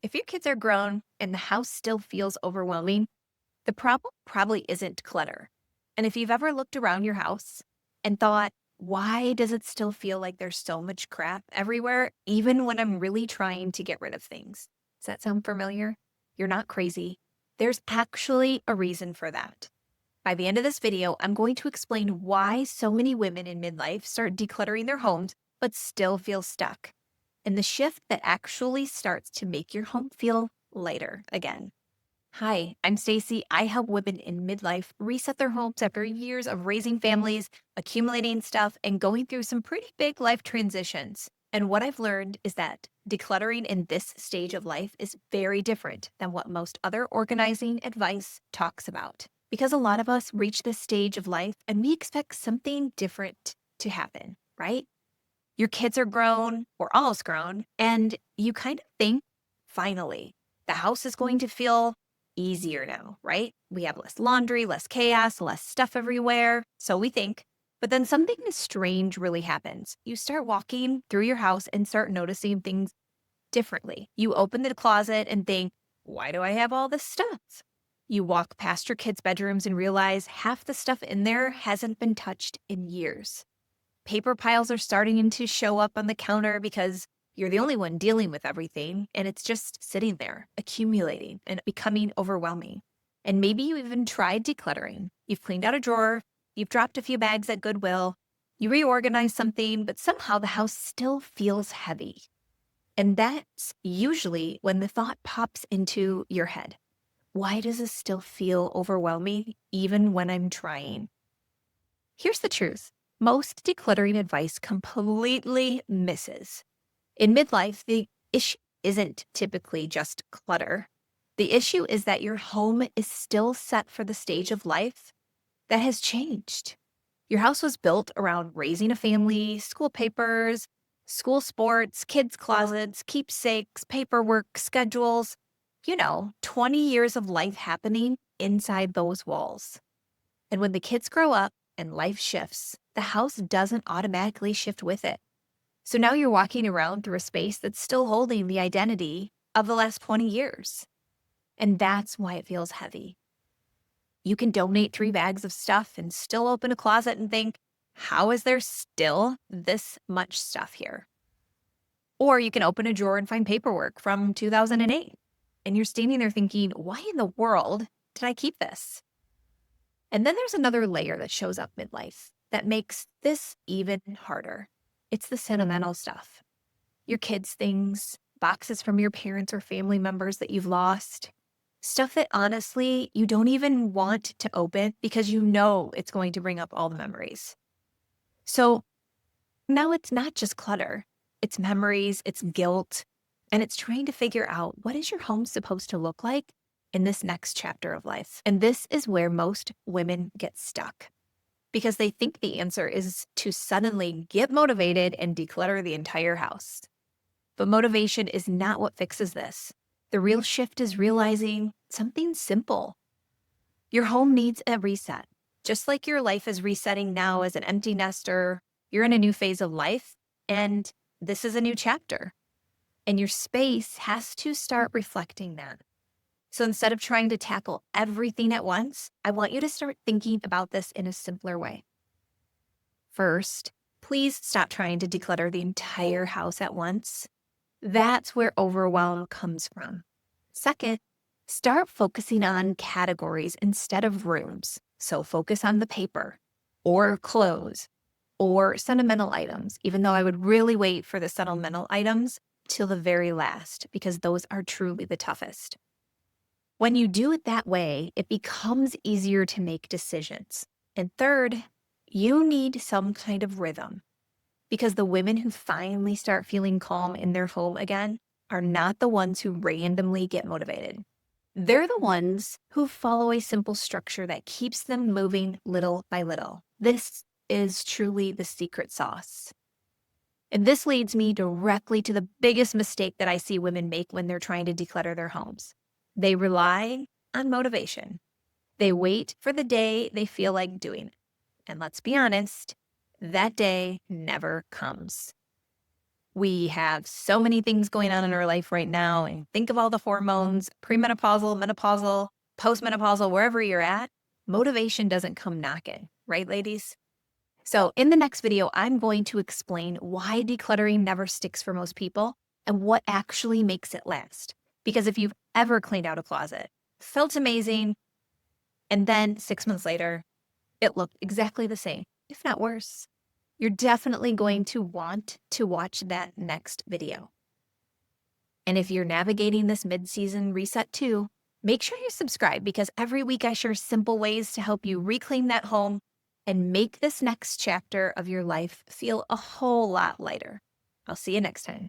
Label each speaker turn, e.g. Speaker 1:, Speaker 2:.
Speaker 1: If your kids are grown and the house still feels overwhelming, the problem probably isn't clutter. And if you've ever looked around your house and thought, why does it still feel like there's so much crap everywhere, even when I'm really trying to get rid of things? Does that sound familiar? You're not crazy. There's actually a reason for that. By the end of this video, I'm going to explain why so many women in midlife start decluttering their homes but still feel stuck, and the shift that actually starts to make your home feel lighter again. Hi, I'm Stacy. I help women in midlife reset their homes after years of raising families, accumulating stuff, and going through some pretty big life transitions. And what I've learned is that decluttering in this stage of life is very different than what most other organizing advice talks about. Because a lot of us reach this stage of life and we expect something different to happen, right? Your kids are grown or almost grown, and you kind of think, finally, the house is going to feel easier now, right? We have less laundry, less chaos, less stuff everywhere. So we think. But then something strange really happens. You start walking through your house and start noticing things differently. You open the closet and think, why do I have all this stuff? You walk past your kids' bedrooms and realize half the stuff in there hasn't been touched in years. Paper piles are starting to show up on the counter because you're the only one dealing with everything, and it's just sitting there, accumulating and becoming overwhelming. And maybe you even tried decluttering. You've cleaned out a drawer, you've dropped a few bags at Goodwill, you reorganized something, but somehow the house still feels heavy. And that's usually when the thought pops into your head. Why does this still feel overwhelming even when I'm trying? Here's the truth. Most decluttering advice completely misses. In midlife, the issue isn't typically just clutter. The issue is that your home is still set for the stage of life that has changed. Your house was built around raising a family, school papers, school sports, kids' closets, keepsakes, paperwork, schedules. 20 years of life happening inside those walls. And when the kids grow up and life shifts, the house doesn't automatically shift with it. So now you're walking around through a space that's still holding the identity of the last 20 years. And that's why it feels heavy. You can donate 3 bags of stuff and still open a closet and think, how is there still this much stuff here? Or you can open a drawer and find paperwork from 2008. And you're standing there thinking, why in the world did I keep this? And then there's another layer that shows up midlife that makes this even harder. It's the sentimental stuff. Your kids' things, boxes from your parents or family members that you've lost, stuff that honestly you don't even want to open because you know it's going to bring up all the memories. So now it's not just clutter, it's memories, it's guilt, and it's trying to figure out, what is your home supposed to look like in this next chapter of life? And this is where most women get stuck, because they think the answer is to suddenly get motivated and declutter the entire house. But motivation is not what fixes this. The real shift is realizing something simple. Your home needs a reset. Just like your life is resetting now as an empty nester, you're in a new phase of life, and this is a new chapter. And your space has to start reflecting that. So instead of trying to tackle everything at once, I want you to start thinking about this in a simpler way. First, please stop trying to declutter the entire house at once. That's where overwhelm comes from. Second, start focusing on categories instead of rooms. So focus on the paper or clothes or sentimental items, even though I would really wait for the sentimental items till the very last, because those are truly the toughest. When you do it that way, it becomes easier to make decisions. And third, you need some kind of rhythm, because the women who finally start feeling calm in their home again are not the ones who randomly get motivated. They're the ones who follow a simple structure that keeps them moving little by little. This is truly the secret sauce. And this leads me directly to the biggest mistake that I see women make when they're trying to declutter their homes. They rely on motivation. They wait for the day they feel like doing it. And let's be honest, that day never comes. We have so many things going on in our life right now. And think of all the hormones, premenopausal, menopausal, postmenopausal, wherever you're at. Motivation doesn't come knocking, right, ladies? So, in the next video, I'm going to explain why decluttering never sticks for most people and what actually makes it last. Because if you've ever cleaned out a closet, felt amazing, and then 6 months later, it looked exactly the same, if not worse, you're definitely going to want to watch that next video. And if you're navigating this mid-season reset too, make sure you subscribe because every week I share simple ways to help you reclaim that home and make this next chapter of your life feel a whole lot lighter. I'll see you next time.